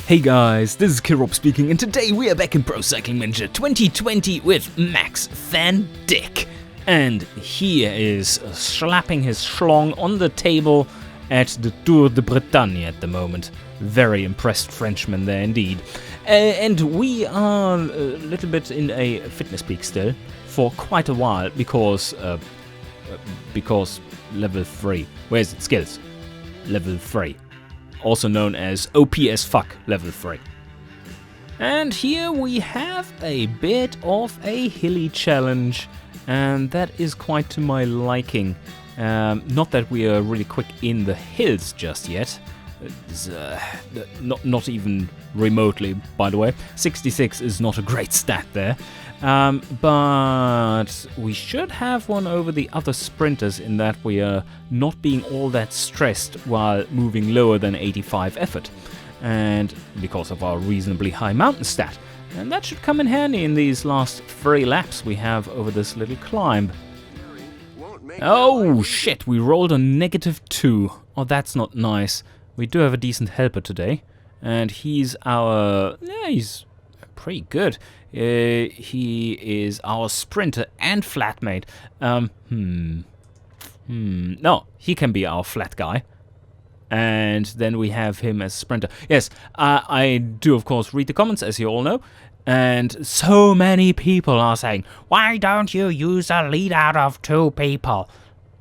Hey guys, this is Kirop speaking, and today we are back in Pro Cycling Manager 2020 with Max van Dijk. And he is slapping his schlong on the table at the Tour de Bretagne at the moment. Very impressed Frenchman there indeed. And we are a little bit in a fitness peak still for quite a while because level 3. Where is it? Skills. Level 3. Also known as OP as fuck level 3. And here we have a bit of a hilly challenge, and that is quite to my liking. Not that we are really quick in the hills just yet. Not even remotely, by the way. 66 is not a great stat there. But we should have one over the other sprinters in that we are not being all that stressed while moving lower than 85 effort. And because of our reasonably high mountain stat. And that should come in handy in these last 3 laps we have over this little climb. Oh shit, we rolled a -2. Oh, that's not nice. We do have a decent helper today. And he's he's pretty good. He is our sprinter and flatmate. No, he can be our flat guy. And then we have him as sprinter. Yes, I do, of course, read the comments, as you all know. And so many people are saying, why don't you use a lead out of 2 people?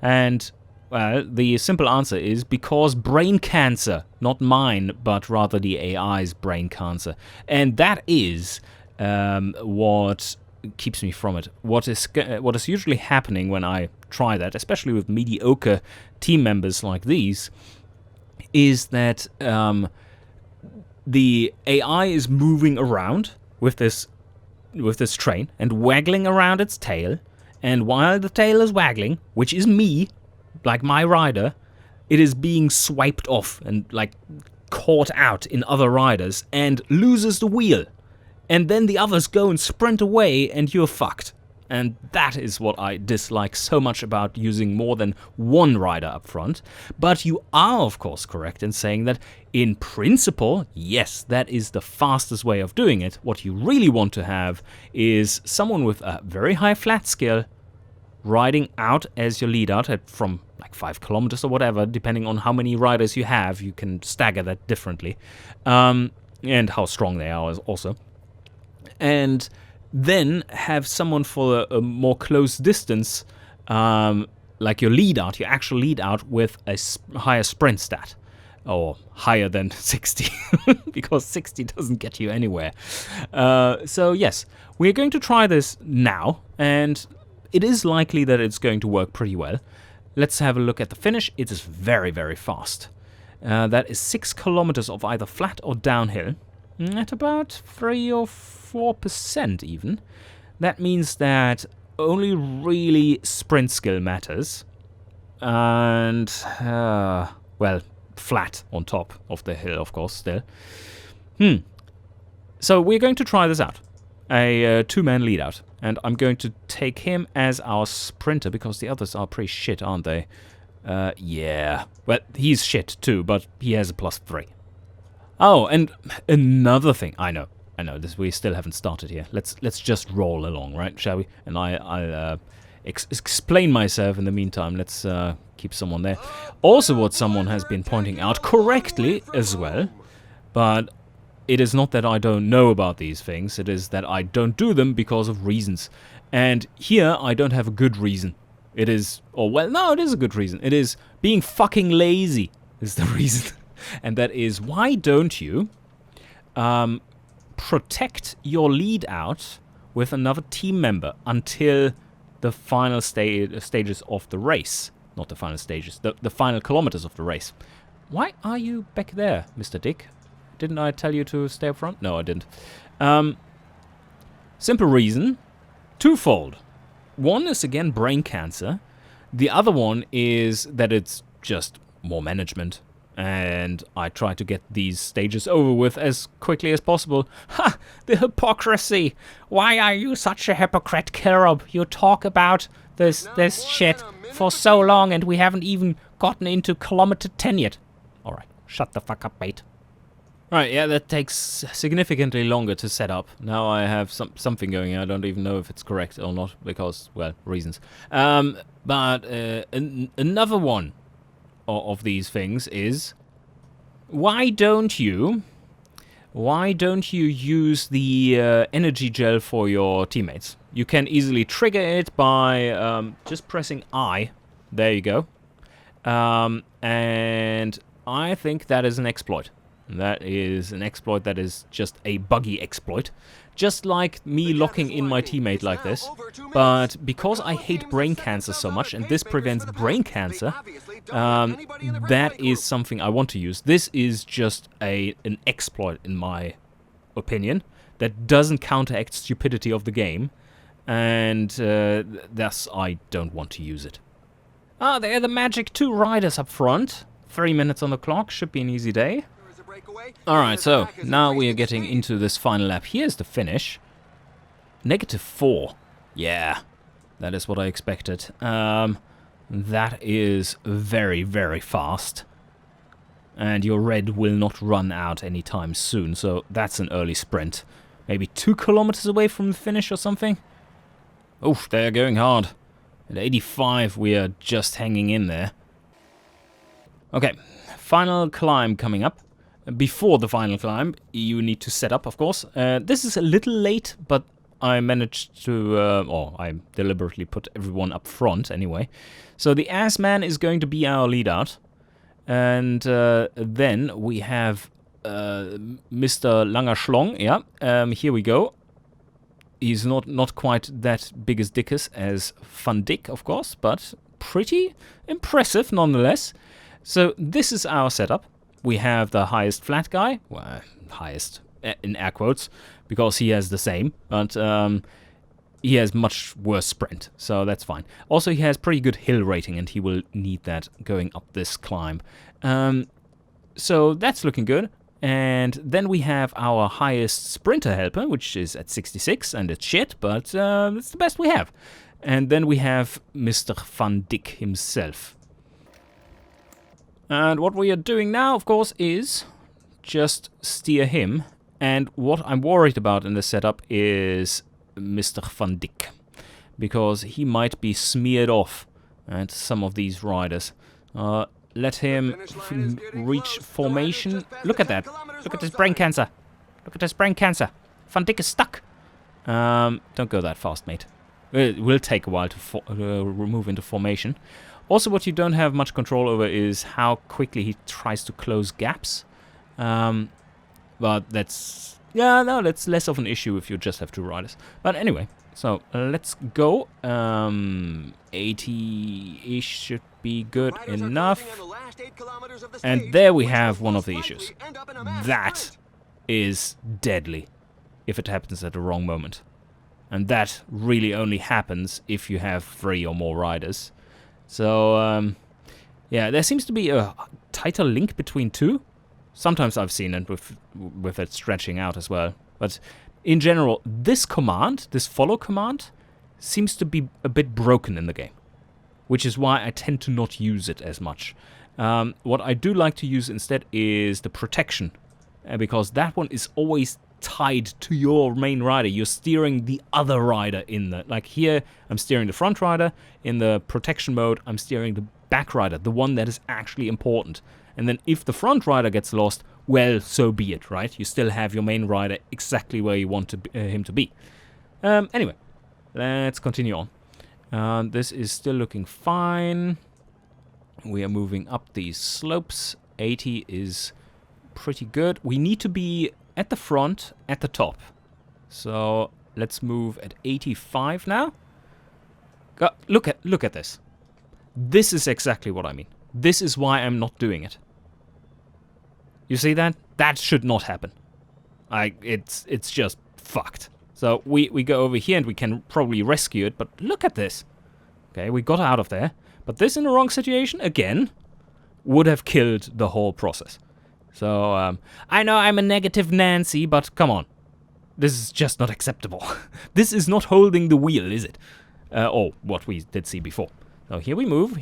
And, well, the simple answer is because brain cancer. Not mine, but rather the AI's brain cancer. And that is what keeps me from it. What is usually happening when I try that, especially with mediocre team members like these, is that the AI is moving around with this train and waggling around its tail, and while the tail is waggling, which is me, like my rider, it is being swiped off and like caught out in other riders and loses the wheel. And then the others go and sprint away and you're fucked. And that is what I dislike so much about using more than one rider up front. But you are, of course, correct in saying that in principle, yes, that is the fastest way of doing it. What you really want to have is someone with a very high flat skill riding out as your lead out from like 5 kilometers or whatever, depending on how many riders you have. You can stagger that differently. And how strong they are also. And then have someone for a more close distance, like your lead out, your actual lead out with a higher sprint stat. Or higher than 60, because 60 doesn't get you anywhere. So yes, we're going to try this now, and it is likely that it's going to work pretty well. Let's have a look at the finish. It is very, very fast. That is 6 kilometers of either flat or downhill. At about 3 or 4% even. That means that only really sprint skill matters. And, well, flat on top of the hill, of course, still. So we're going to try this out. A 2-man lead out. And I'm going to take him as our sprinter, because the others are pretty shit, aren't they? Yeah. Well, he's shit too, but he has a +3. Oh, and another thing. I know this. We still haven't started here. Let's just roll along, right? Shall we? And I'll explain myself in the meantime. Let's keep someone there. Also, what someone has been pointing out correctly as well, but it is not that I don't know about these things. It is that I don't do them because of reasons. And here I don't have a good reason. It is, it is a good reason. It is being fucking lazy is the reason. And that is, why don't you protect your lead out with another team member until the final stages of the race? Not the final stages, the final kilometers of the race. Why are you back there, Mr. Dick? Didn't I tell you to stay up front? No, I didn't. Simple reason, twofold. One is, again, brain cancer. The other one is that it's just more management. And I try to get these stages over with as quickly as possible. Ha! The hypocrisy! Why are you such a hypocrite, Kirop? You talk about this shit for so long and we haven't even gotten into kilometer 10 yet. Alright, shut the fuck up, mate. Right, yeah, that takes significantly longer to set up. Now I have something going. I don't even know if it's correct or not because, well, reasons. But another one of these things is, why don't you use the energy gel for your teammates? You can easily trigger it by just pressing I. There you go. And I think that is an exploit. That is an exploit that is just a buggy exploit. Just like me locking in my teammate like this. But because I hate brain cancer so much, and this prevents brain cancer, that is something I want to use. This is just an exploit, in my opinion, that doesn't counteract stupidity of the game. And thus I don't want to use it. Ah, there are the magic 2 riders up front. 3 minutes on the clock, should be an easy day. Alright, so now we are getting into this final lap. Here's the finish. -4. Yeah, that is what I expected. That is very, very fast. And your red will not run out anytime soon, so that's an early sprint. Maybe 2 kilometers away from the finish or something. Oof, they're going hard. At 85, we are just hanging in there. Okay, final climb coming up. Before the final climb, you need to set up, of course. This is a little late, but I managed to, or I deliberately put everyone up front anyway. So the ass man is going to be our lead out. And then we have Mr. Langer Schlong. Yeah, here we go. He's not quite that big as Dickus as Van Dijk, of course, but pretty impressive nonetheless. So this is our setup. We have the highest flat guy, well, highest in air quotes, because he has the same, but he has much worse sprint, so that's fine. Also, he has pretty good hill rating, and he will need that going up this climb. So that's looking good. And then we have our highest sprinter helper, which is at 66, and it's shit, but it's the best we have. And then we have Mr. Van Dijk himself. And what we are doing now, of course, is just steer him. And what I'm worried about in this setup is Mr. Van Dijk, because he might be smeared off at some of these riders. Let him reach formation. Look at that. Look at this brain cancer. Look at this brain cancer. Van Dijk is stuck. Don't go that fast, mate. It will take a while to move into formation. Also, what you don't have much control over is how quickly he tries to close gaps. But that's... yeah, no, that's less of an issue if you just have 2 riders. But anyway, so let's go. 80-ish should be good enough. And there we have one of the issues. That is deadly if it happens at the wrong moment. And that really only happens if you have 3 or more riders. So, yeah, there seems to be a tighter link between 2. Sometimes I've seen it with it stretching out as well. But in general, this command, this follow command, seems to be a bit broken in the game. Which is why I tend to not use it as much. What I do like to use instead is the protection. Because that one is always tied to your main rider. You're steering the other rider in the... like here, I'm steering the front rider. In the protection mode, I'm steering the back rider, the one that is actually important. And then if the front rider gets lost, well, so be it, right? You still have your main rider exactly where you want him to be. Anyway, let's continue on. This is still looking fine. We are moving up these slopes. 80 is pretty good. We need to be at the front, at the top. So let's move at 85 now. Look at this. This is exactly what I mean. This is why I'm not doing it. You see that? That should not happen. It's just fucked. So we go over here and we can probably rescue it, but look at this. Okay, we got out of there. But this in the wrong situation, again, would have killed the whole process. So, I know I'm a negative Nancy, but come on. This is just not acceptable. This is not holding the wheel, is it? Or what we did see before. So here we move.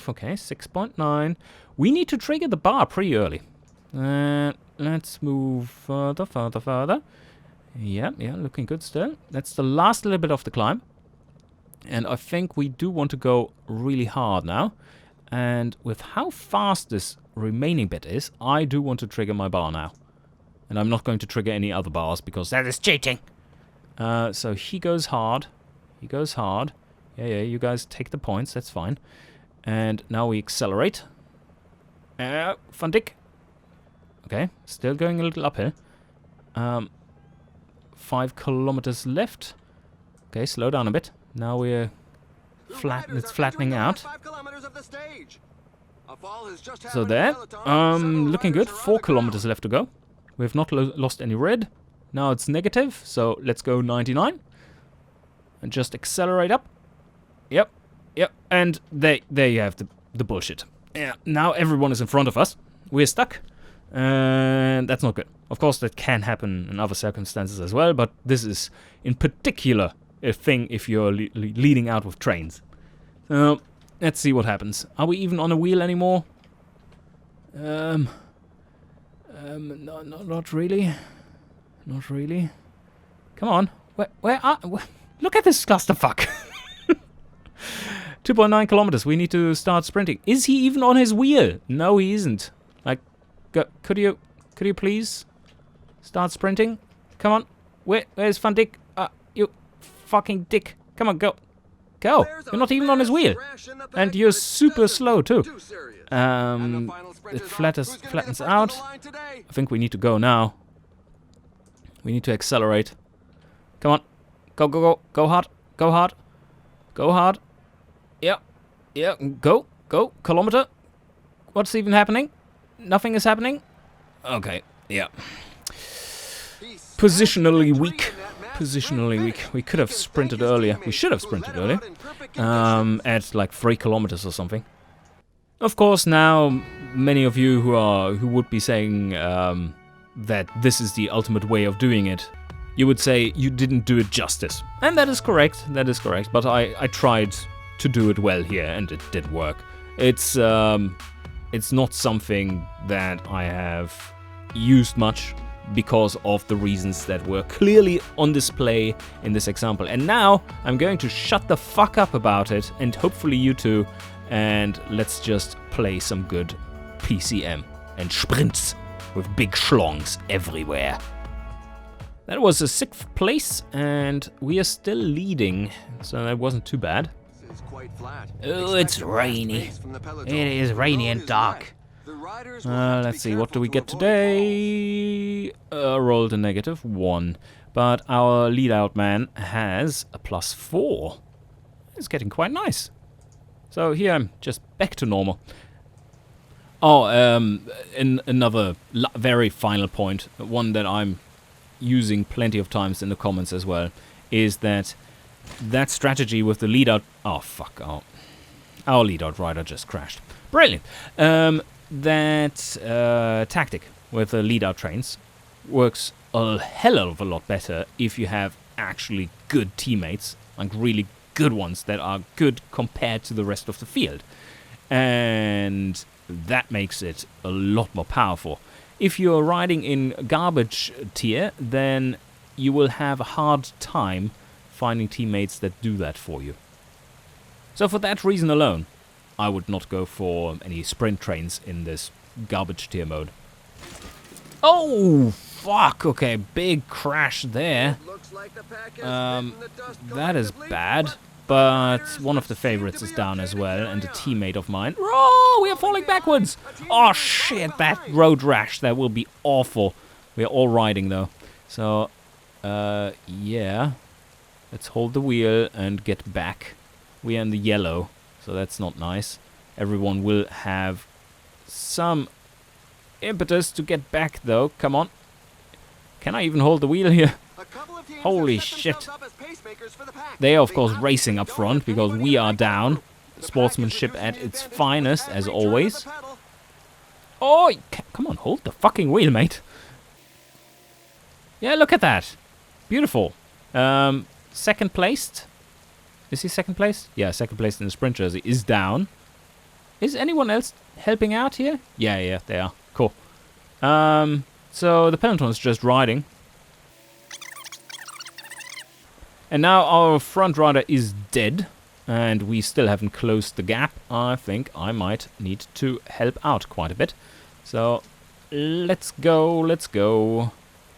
Okay, 6.9. We need to trigger the bar pretty early. Let's move further, further, further. Yeah, looking good still. That's the last little bit of the climb. And I think we do want to go really hard now. And with how fast this remaining bit is, I do want to trigger my bar now. And I'm not going to trigger any other bars because that is cheating. So he goes hard. He goes hard. Yeah, you guys take the points. That's fine. And now we accelerate. Van Dijk. Okay, still going a little uphill. 5 kilometers left. Okay, slow down a bit. Now we're it's flattening out. So there. Looking good. 4 kilometers left to go. We have not lost any red. Now it's negative, so let's go 99. And just accelerate up. Yep. And there you have the bullshit. Yeah, now everyone is in front of us. We're stuck. And that's not good. Of course, that can happen in other circumstances as well, but this is in particular a thing if you're leading out with trains. So, let's see what happens. Are we even on a wheel anymore? No, not really. Not really. Come on. Where look at this clusterfuck. 2.9 kilometers. We need to start sprinting. Is he even on his wheel? No, he isn't. Like, could you please start sprinting? Come on. Where's Van Dijk? You fucking dick. Come on, go. Go. You're not even on his wheel. And you're super slow, too. It flattens out. I think we need to go now. We need to accelerate. Come on. Go. Go hard. Go hard. Go hard. Yeah. Go. Kilometer. What's even happening? Nothing is happening. Okay. Yeah. Positionally weak. We could have sprinted earlier. We should have sprinted earlier. At like 3 kilometers or something. Of course, now many of you who would be saying that this is the ultimate way of doing it, you would say you didn't do it justice. And that is correct. But I tried to do it well here, and it did work. It's not something that I have used much because of the reasons that were clearly on display in this example. And now I'm going to shut the fuck up about it, and hopefully you too, and let's just play some good PCM and sprints with big schlongs everywhere. That was a 6th place, and we are still leading, so that wasn't too bad. Oh, it's rainy. It is rainy and dark. Let's see, what do we get today? Rolled a -1, but our lead-out man has a +4. It's getting quite nice. So here I'm just back to normal. Oh, another very final point, one that I'm using plenty of times in the comments as well, is that strategy with the lead-out... Oh, fuck. Oh. Our lead-out rider just crashed. Brilliant. That tactic with the lead-out trains works a hell of a lot better if you have actually good teammates, like really good ones that are good compared to the rest of the field. And that makes it a lot more powerful. If you're riding in garbage tier, then you will have a hard time finding teammates that do that for you. So for that reason alone, I would not go for any sprint trains in this garbage tier mode. Oh, fuck. Okay, big crash there. That is bad. But one of the favorites is down as well, and a teammate of mine. Oh, we are falling backwards. Oh, shit, that road rash, that will be awful. We are all riding, though. So, yeah. Let's hold the wheel and get back. We are in the yellow, so that's not nice. Everyone will have some impetus to get back, though. Come on. Can I even hold the wheel here? Holy shit. They are, of course, racing up front because we are down. Sportsmanship at its finest, as always. Oh, come on, hold the fucking wheel, mate. Yeah, look at that. Beautiful. Second placed. Is he second placed? Yeah, second placed in the sprint jersey is down. Is anyone else helping out here? Yeah, they are. Cool. So the peloton is just riding. And now our front rider is dead. And we still haven't closed the gap. I think I might need to help out quite a bit. So let's go, let's go.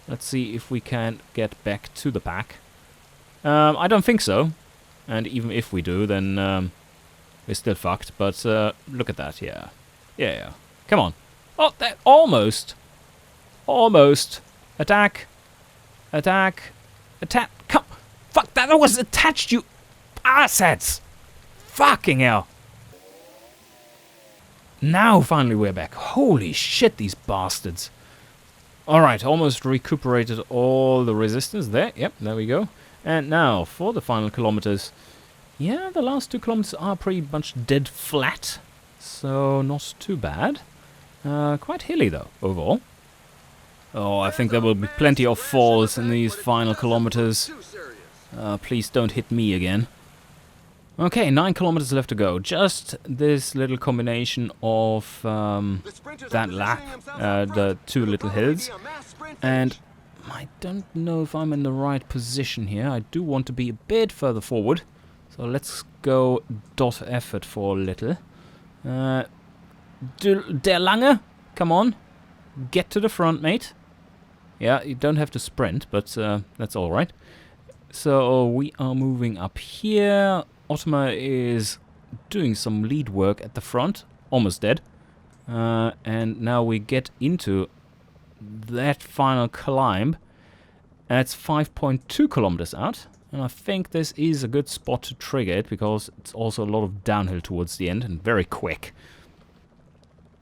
Let's see if we can get back to the pack. I don't think so. And even if we do, then we're still fucked. But look at that, yeah. Yeah. Come on. Oh, that almost. Almost. Attack. Attack. Attack. Come. Fuck, that was attached, you assets. Fucking hell. Now finally we're back. Holy shit, these bastards. Alright, almost recuperated all the resistance there. Yep, there we go. And now for the final kilometers. Yeah, the last 2 kilometers are pretty much dead flat. So not too bad. Quite hilly though, overall. Oh, I think there will be plenty of falls in these final kilometers. Please don't hit me again. Okay, 9 kilometers left to go. Just this little combination of that lap, the 2 little hills. And I don't know if I'm in the right position here. I do want to be a bit further forward. So let's go dot effort for a little. Der Lange, come on. Get to the front, mate. Yeah, you don't have to sprint, but that's alright. So we are moving up here. Ottoman is doing some lead work at the front. Almost dead. And now we get into that final climb. And it's 5.2 kilometers out. And I think this is a good spot to trigger it, because it's also a lot of downhill towards the end and very quick.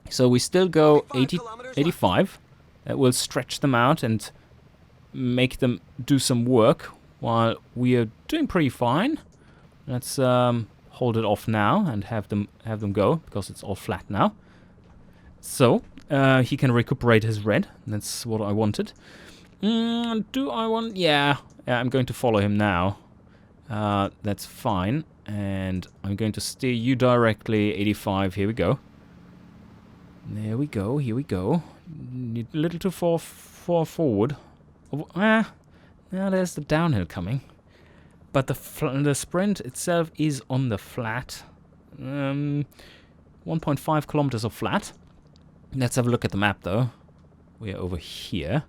So we still go 85. That will stretch them out and make them do some work while we are doing pretty fine. Let's hold it off now and have them go, because it's all flat now. So he can recuperate his red. That's what I wanted. Do I want? Yeah, I'm going to follow him now. That's fine. And I'm going to steer you directly 85. Here we go. There we go. Here we go. A little too far forward. Now there's the downhill coming. But the sprint itself is on the flat. 1.5 kilometers of flat. Let's have a look at the map, though. We are over here.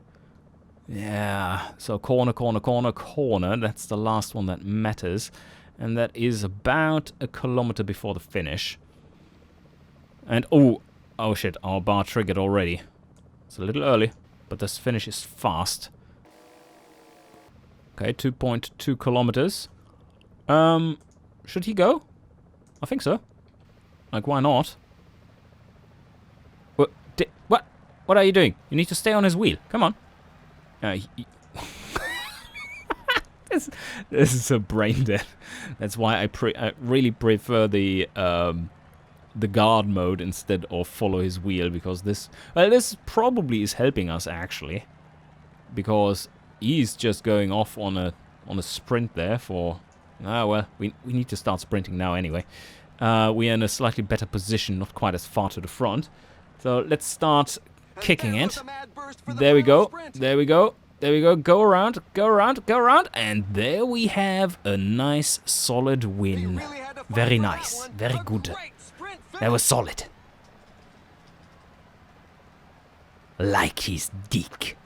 Yeah, so corner, corner, corner, corner. That's the last one that matters. And that is about a kilometer before the finish. And, oh shit, our bar triggered already. It's a little early, but this finish is fast. Okay, 2.2 kilometers. Should he go? I think so. Like, why not? What? What are you doing? You need to stay on his wheel. Come on. This is a brain dead. That's why I really prefer the guard mode instead of follow his wheel, because this probably is helping us actually, because he's just going off on a sprint there for. Well, we need to start sprinting now anyway. We are in a slightly better position, not quite as far to the front. So let's start kicking it. There we go. There we go. There we go. Go around. Go around. Go around. And there we have a nice, solid win. Very nice. Very good. That was solid. Like his dick.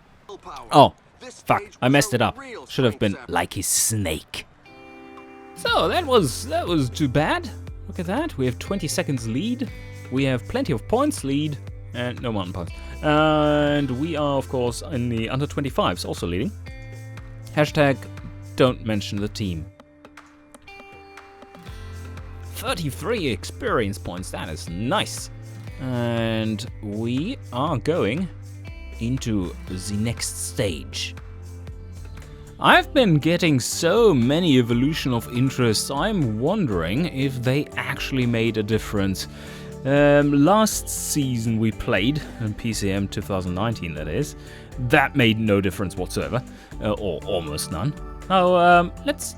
Oh, fuck. I messed it up. Should have been like his snake. So that was too bad. Look at that. We have 20 seconds lead. We have plenty of points lead. And no mountain points. And we are, of course, in the under 25s also leading. Hashtag don't mention the team. 33 experience points. That is nice. And we are going into the next stage. I've been getting so many evolution of interests, I'm wondering if they actually made a difference. Last season we played, in PCM 2019 that is, that made no difference whatsoever, or almost none. Now let's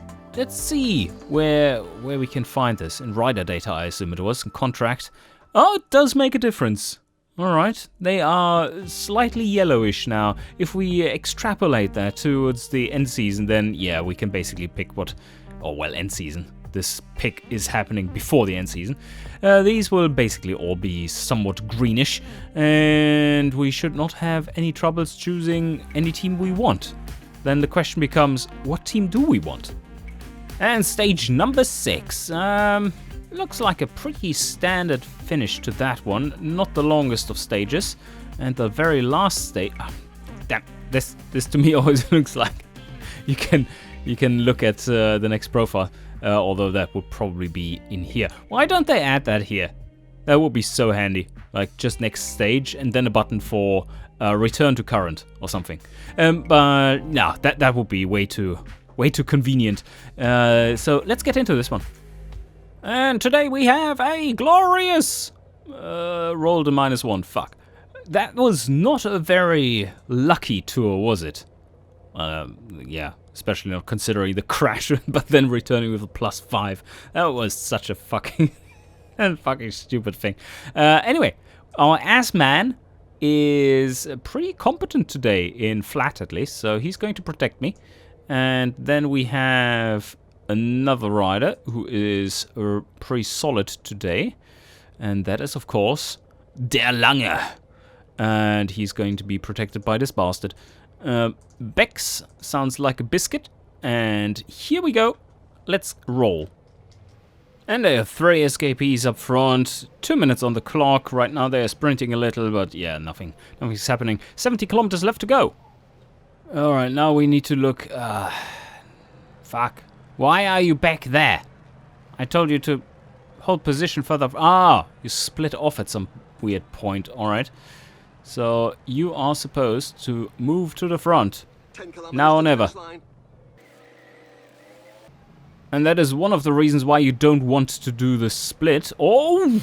see where we can find this. In rider data I assume it was, in contract. Oh, it does make a difference. Alright, they are slightly yellowish now. If we extrapolate that towards the end season, then yeah, we can basically pick what... Oh, well, end season. This pick is happening before the end season. These will basically all be somewhat greenish, and we should not have any troubles choosing any team we want. Then the question becomes, what team do we want? And stage number 6. Looks like a pretty standard finish to that one. Not the longest of stages. And the very last stage... Oh, damn, this to me always looks like... You can look at the next profile. Although that would probably be in here. Why don't they add that here? That would be so handy. Like, just next stage, and then a button for return to current or something. But no, that would be way too convenient. So let's get into this one. And today we have a glorious... rolled a -1, fuck. That was not a very lucky tour, was it? Yeah, especially not considering the crash, but then returning with a +5. That was such a fucking... fucking stupid thing. Anyway, our ass man is pretty competent today, in flat at least, so he's going to protect me. And then we have another rider who is pretty solid today, and that is of course Der Lange, and he's going to be protected by this bastard. Bex sounds like a biscuit, and here we go. Let's roll. And there are 3 escapees up front, 2 minutes on the clock. Right now they're sprinting a little, but yeah, nothing's happening. 70 kilometers left to go. Alright, now we need to look... fuck. Why are you back there? I told you to hold position further... Ah, you split off at some weird point. Alright. So, you are supposed to move to the front. Now or never. And that is one of the reasons why you don't want to do the split. Oh!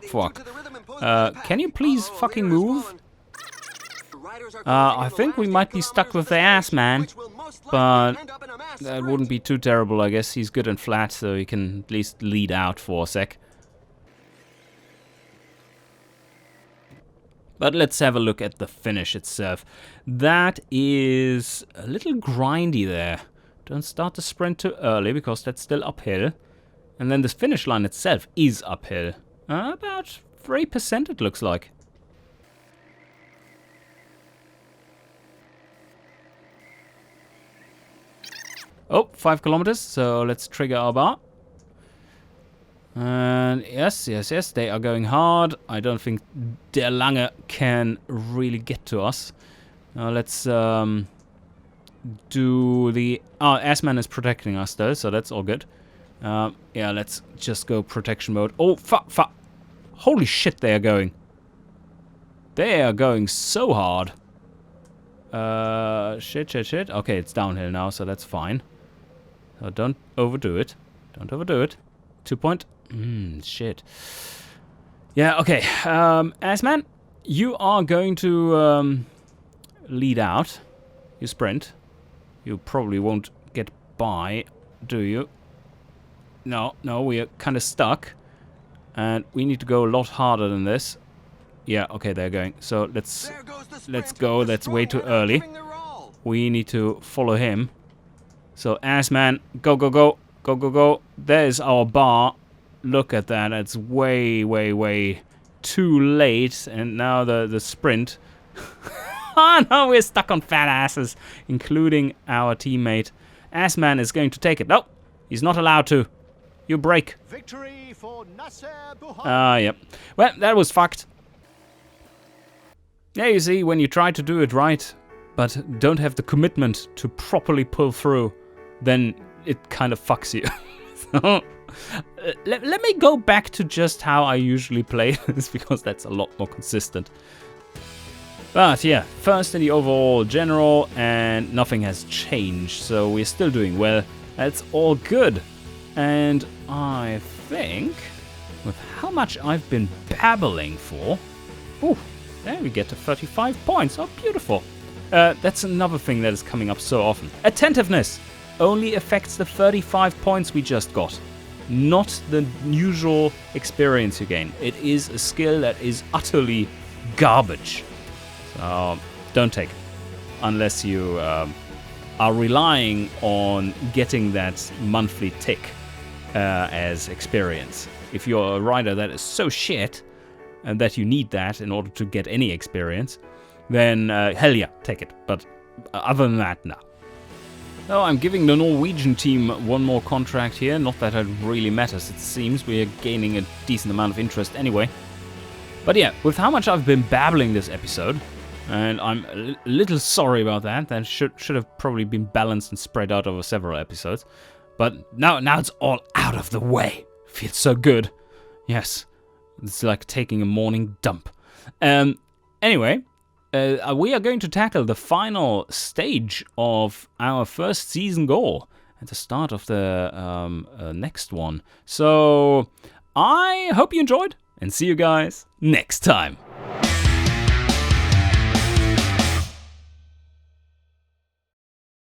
Fuck. Can you please fucking move? I think we might be stuck with the ass man, but that wouldn't be too terrible, I guess. He's good and flat, so he can at least lead out for a sec. But let's have a look at the finish itself. That is a little grindy there. Don't start the sprint too early, because that's still uphill. And then the finish line itself is uphill. About 3% it looks like. Oh, 5 kilometers, so let's trigger our bar. And yes, they are going hard. I don't think Der Lange can really get to us. Now let's do the... Oh, Assman is protecting us though, so that's all good. Yeah, let's just go protection mode. Oh, fuck. Holy shit, they are going. They are going so hard. Shit. Okay, it's downhill now, so that's fine. So don't overdo it. 2 point. Shit. Yeah, okay. Assman, you are going to lead out. You sprint. You probably won't get by, do you? No, we are kind of stuck. And we need to go a lot harder than this. Yeah, okay, they're going. So let's go. That's way too early. We need to follow him. So, Assman, go. There's our bar. Look at that. It's way too late. And now the sprint. Oh no, we're stuck on fat asses, including our teammate. Assman is going to take it. No, he's not allowed to. You break. Victory for Nasser Buhari. Yep. Well, that was fucked. Yeah, you see, when you try to do it right, but don't have the commitment to properly pull through, then it kind of fucks you. So, let me go back to just how I usually play this, because that's a lot more consistent. But yeah, first in the overall general, and nothing has changed, so we're still doing well. That's all good. And I think, with how much I've been babbling for, ooh, there we get to 35 points. Oh, beautiful. That's another thing that is coming up so often. Attentiveness only affects the 35 points we just got. not the usual experience you gain. It is a skill that is utterly garbage. So don't take it unless you are relying on getting that monthly tick as experience. If you're a rider that is so shit and that you need that in order to get any experience, then hell yeah, take it. But other than that, no. So I'm giving the Norwegian team one more contract here. Not that it really matters, it seems. We're gaining a decent amount of interest anyway. But yeah, with how much I've been babbling this episode, and I'm a little sorry about that. That should have probably been balanced and spread out over several episodes. But now it's all out of the way. Feels so good. Yes, it's like taking a morning dump. Anyway, we are going to tackle the final stage of our first season goal at the start of the next one. So I hope you enjoyed, and see you guys next time.